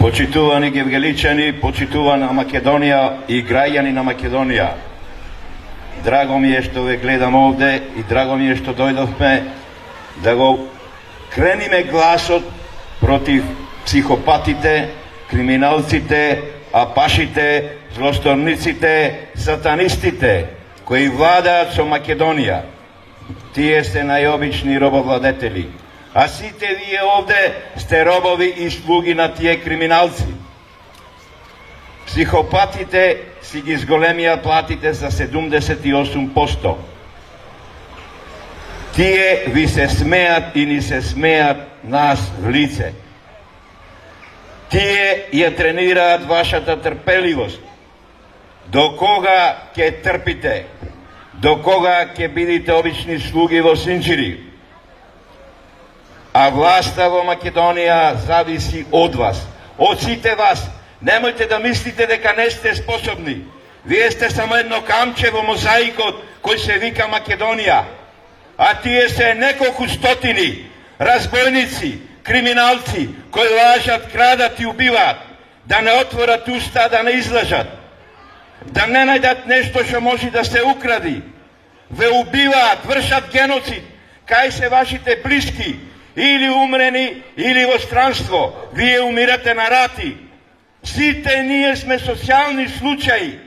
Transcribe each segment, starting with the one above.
Почитувани гевгеличани, почитувана Македонија и граѓани на Македонија. Драго ми е што ве гледам овде и драго ми е што дојдовме да го крениме гласот против психопатите, криминалците, апашите, злосторниците, сатанистите кои владаат со Македонија. Тие се најобични робовладетели. А сите вие овде сте робови и слуги на тие криминалци. Психопатите си ги зголемија платите за 78%. Тие ви се смеат и ни се смеат нас в лице. Тие ја тренираат вашата трпеливост. До кога ќе трпите? До кога ќе бидите обични слуги во Синџири? А власта во Македонија зависи од вас, од сите вас. Немојте да мислите дека не сте способни. Вие сте само едно камче во мозаикот кој се вика Македонија. А тие се неколку стотини разбойници, криминалци кои лажат, крадат и убиваат. Да не отворат уста, да не излажат. Да не најдат нешто што може да се укради. Ве убиваат, вршат геноцид. Кај се вашите блиски? Или умрени, или во странство. Вие умирате на рати. Сите ние сме социјални случаи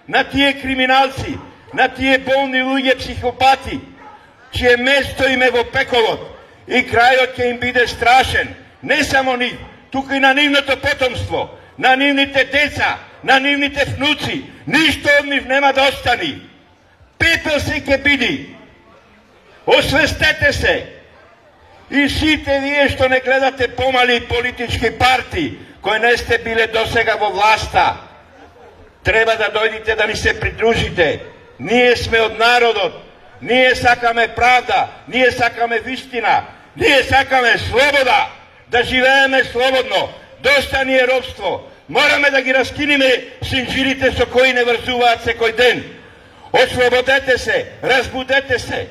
на тие криминалци, на тие болни луѓе психопати, чие место им е во пеколот и крајот ќе им биде страшен. Не само нив, туку и на нивното потомство, на нивните деца, на нивните внуци. Ништо од нив нема да остани. Пепел се ќе биде. Освестете се. И сите вие што не гледате помали политички партии, кои не сте биле досега во власта, треба да дојдите да ни се придружите. Ние сме од народот, ние сакаме правда, ние сакаме вистина, ние сакаме слобода, да живееме слободно. Доста ни е робство. Мораме да ги раскиниме синџирите со кои не врзуваат секој ден. Ослободете се, разбудете се.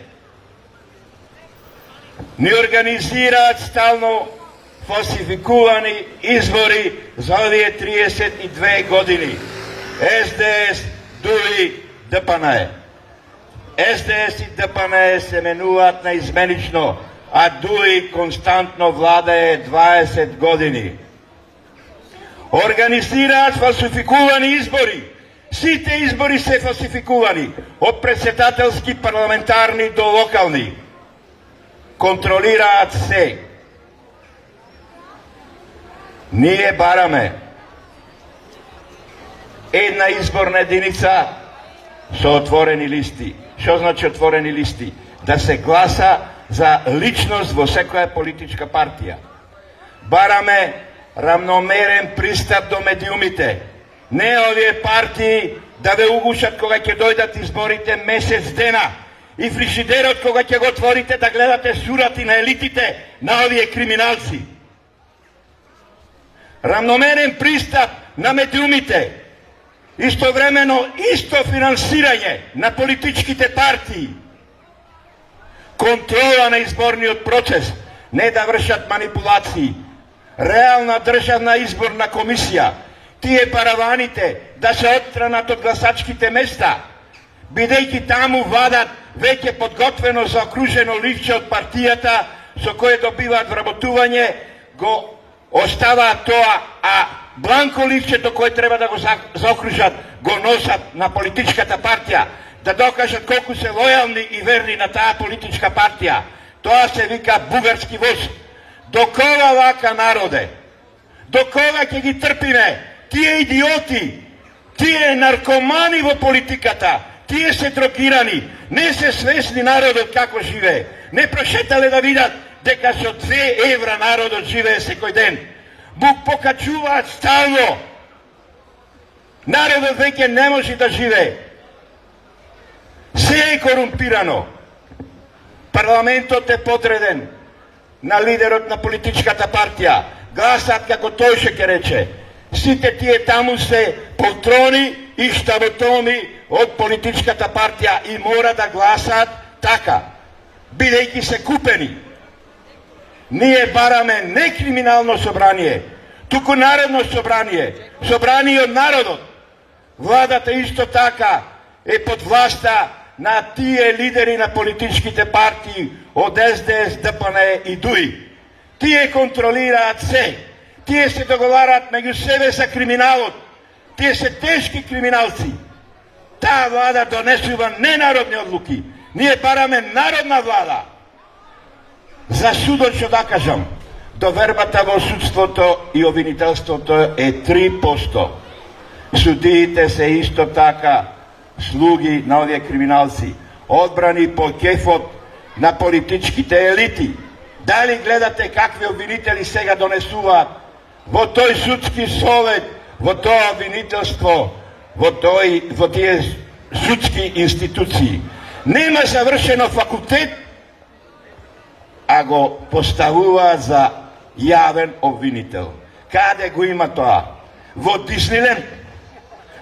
Ни организираат стално фалсификувани избори за овие 32 години. СДС, ДУИ, ДПНЕ. СДС и ДПНЕ се менуваат наизменично, а ДУИ константно владае 20 години. Организираат фалсификувани избори. Сите избори се фалсификувани, од претседателски, парламентарни до локални. Контролираат се. Ние бараме една изборна единица со отворени листи. Што значи отворени листи? Да се гласа за личност во секоја политичка партија. Бараме равномерен пристап до медиумите. Не овие партии да ве угушат кога ќе дојдат изборите месец дена и фрижидерот кога ќе го отворите да гледате сурати на елитите на овие криминалци. Равномерен пристап на медиумите. Истовремено исто финансирање на политичките партии. Контрола на изборниот процес, не да вршат манипулации. Реална државна изборна комисија. Тие параваните да се отстранат од гласачките места, бидејќи таму владат веќе подготвено заокружено ливче од партијата со кое добиваат вработување, го оставаат тоа, а бланко ливчето кое треба да го заокружат, го носат на политичката партија, да докажат колку се лојални и верни на таа политичка партија. Тоа се вика бугарски воз. До кога вака народе? До кога ќе ги трпиме? Тие идиоти, тие наркомани во политиката, тие се дрогирани, не се свесни народот како живее. Не прошетале да видат дека со 2 евра народот живее секој ден. Бук покачуваат стално. Народот веќе не може да живее. Се е корумпирано. Парламентот е подреден на лидерот на политичката партија. Гласат како тој ќе рече. Сите тие таму се полтрони и штаботоми од политичката партија и мора да гласат така, бидејќи се купени. Ние бараме не криминално собрание, туку Народно собрание, собрание од народот. Владата исто така е под власта на тие лидери на политичките партии од СДС, ДПН и ДУИ. Тие контролираат се. Тие се договараат меѓу себе за криминалот. Тие се тешки криминалци. Таа влада донесува ненародни одлуки. Ние бараме народна влада. За судот што да кажам, довербата во судството и обвинителството е 3%. Судиите се исто така слуги на овие криминалци, одбрани по кефот на политичките елити. Дали гледате какви обвинители сега донесуваат во тој судски совет, во тоа обвинителство, во тие судски институции? Нема завршено факултет, а го поставуваат за јавен обвинител. Каде го има тоа? Во Дисниленд,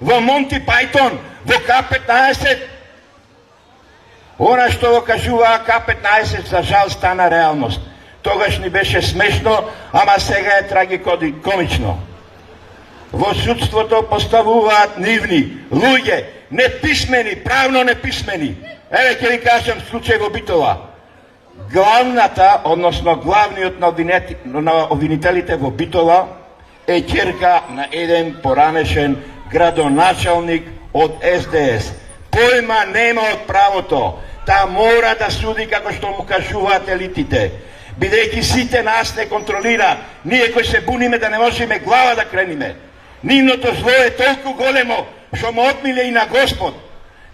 во Монти Пајтон, во К-15. Она што го кажуваа К-15 за жал стана реалност. Тогаш ни беше смешно, ама сега е трагикомично. Во судството поставуваат нивни луѓе, неписмени, правно неписмени. Еве ќе ви кажам случај во Битола. Главната, односно главниот на обвинителите во Битола е ќерка на еден поранешен градоначалник од СДС. Појма нема од правото. Та мора да суди како што му кажуваат елитите. Бидејќи сите нас не контролира, ние кои се буниме да не можеме глава да крениме. Нивното зло е толку големо, што му отмиле и на Господ.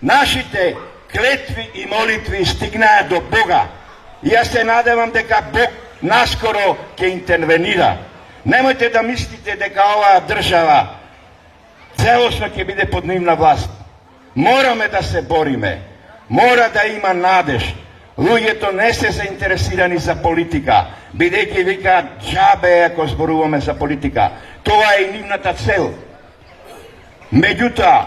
Нашите клетви и молитви стигнаа до Бога. И јас се надевам дека Бог наскоро ќе интервенира. Немојте да мислите дека оваа држава целосно ќе биде под нивна власт. Мораме да се бориме. Мора да има надеж. Луѓето не се заинтересирани за политика, бидејќи викаат џабе ако зборуваме за политика. Тоа е и нивната цел. Меѓутоа,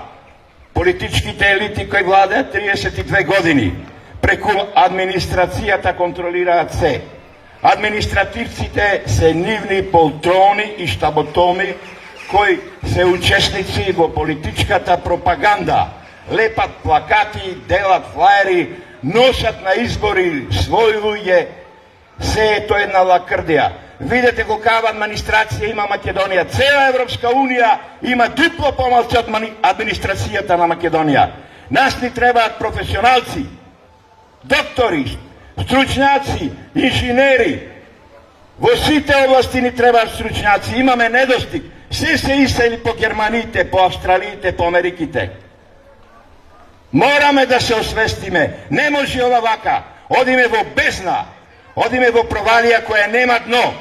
политичките елити кои владеат 32 години, преку администрацијата контролираат се. Административците се нивни полтрони и штаботоми кои се учесници во политичката пропаганда. Лепат плакати, делат флаери, носат на избори своји луѓе, се е тоа една лакрдија. Видете колкава администрација има Македонија. Цела Европска Унија има дупло помалку од администрацијата на Македонија. Нас ни требаат професионалци, доктори, стручњаци, инженери. Во сите области ни требаат стручњаци. Имаме недостиг. Се исели по Германиите, по Австралиите, по Америките. Мораме да се освестиме. Не може ова вака. Одиме во бездна. Одиме во провалија која нема дно.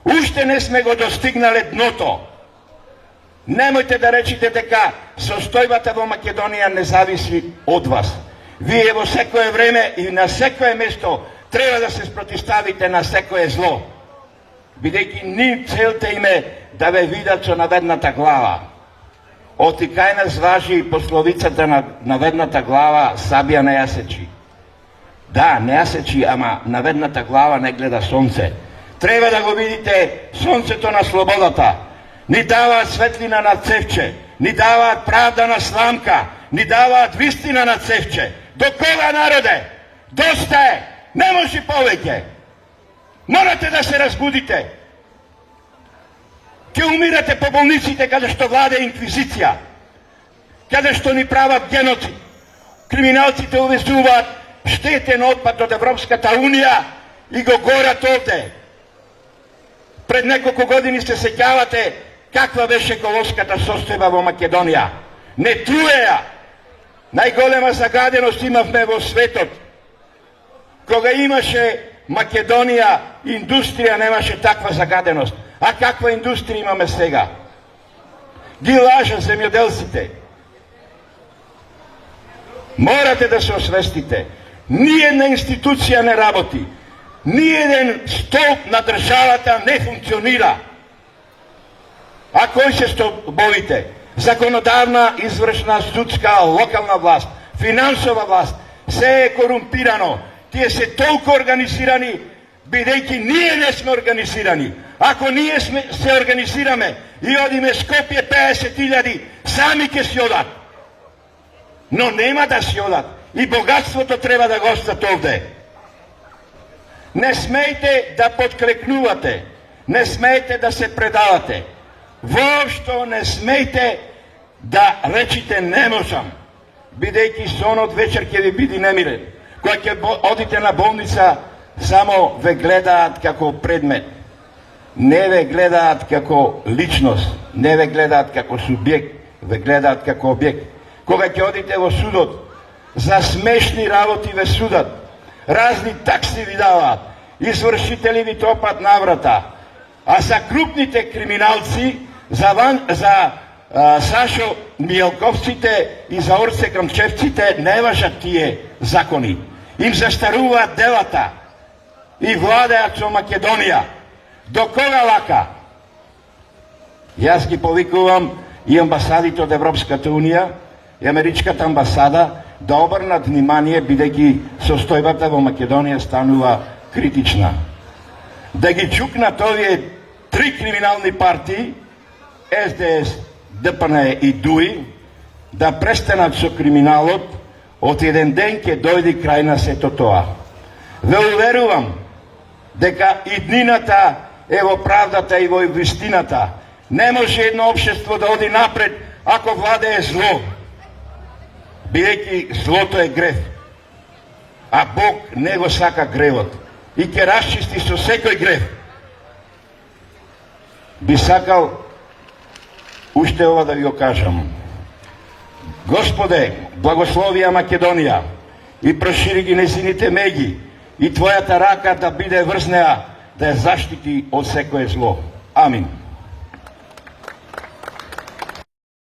Уште не сме го достигнале дното. Немојте да речите дека состојбата во Македонија не зависи од вас. Вие во секое време и на секое место треба да се спротиставите на секое зло. Бидејќи ни целта им е да ве видат со наведната глава. Оти кај нас важи пословицата на наведната глава сабија не ја сечи. Да, не ја сечи, ама наведната глава не гледа сонце. Треба да го видите сонцето на слободата. Ни даваат светлина на цевче, ни даваат правда на сламка, ни даваат вистина на цевче. До кога, народе? Доста е! Не може повеќе! Морате да се разбудите! Ќе умирате по болниците каде што владе инквизиција, каде што ни прават геноцид. Криминалците увезуваат штетен отпад од Европската Унија и го горат овде. Пред неколку години се сеќавате каква беше еколошката состојба во Македонија. Не труеја. Најголема загаденост имавме во светот. Кога имаше Македонија индустрија, немаше таква загаденост. А каква индустрија имаме сега? Ги лажа земјоделците. Морате да се освестите. Ниједна институција не работи. Ниједен столб на државата не функционира. А кои се столбовите? Законодавна, извршна, судска, локална власт, финансова власт, се е корумпирано. Тие се толку организирани, бидејќи ние не сме организирани. Ако ние се организираме и одиме Скопје 50.000, сами ќе си одат. Но нема да си одат. И богатството треба да го остат овде. Не смејте да подклекнувате. Не смеете да се предавате. Воопшто не смеете да речите не можам, бидејќи сонот вечер ќе ви биде немирен. Кога ќе одите на болница, само ве гледаат како предмет. Не ве гледаат како личност, не ве гледаат како субјект, ве гледаат како објект. Кога ќе одите во судот, за смешни работи ве судат, разни такси ви даваат, извршители ви топат на врата, а за крупните криминалци, за Сашо Мијалковците и за Орце Камчевците не важат тие закони. Им застаруваат делата и владеат со Македонија. До кога вака? Јас ги повикувам и амбасадите од Европската Унија и Америчката амбасада да обрнат внимание, бидејќи состојбата во Македонија станува критична. Да ги чукнат овие три криминални партии, СДС, ДПН и ДУИ, да престанат со криминалот, од еден ден ќе дојде крај на сето тоа. Ве уверувам дека иднината е во правдата и во вистината. Не може едно општество да оди напред ако владее зло, бидејќи злото е грев, а Бог не го сака гревот и ќе расчисти со секој грев. Би сакал уште ова да ви го кажам. Господе, благослови ја Македонија и прошири ги незините меѓи и Твојата рака да биде врз неа, да ја заштити од секое зло. Амин.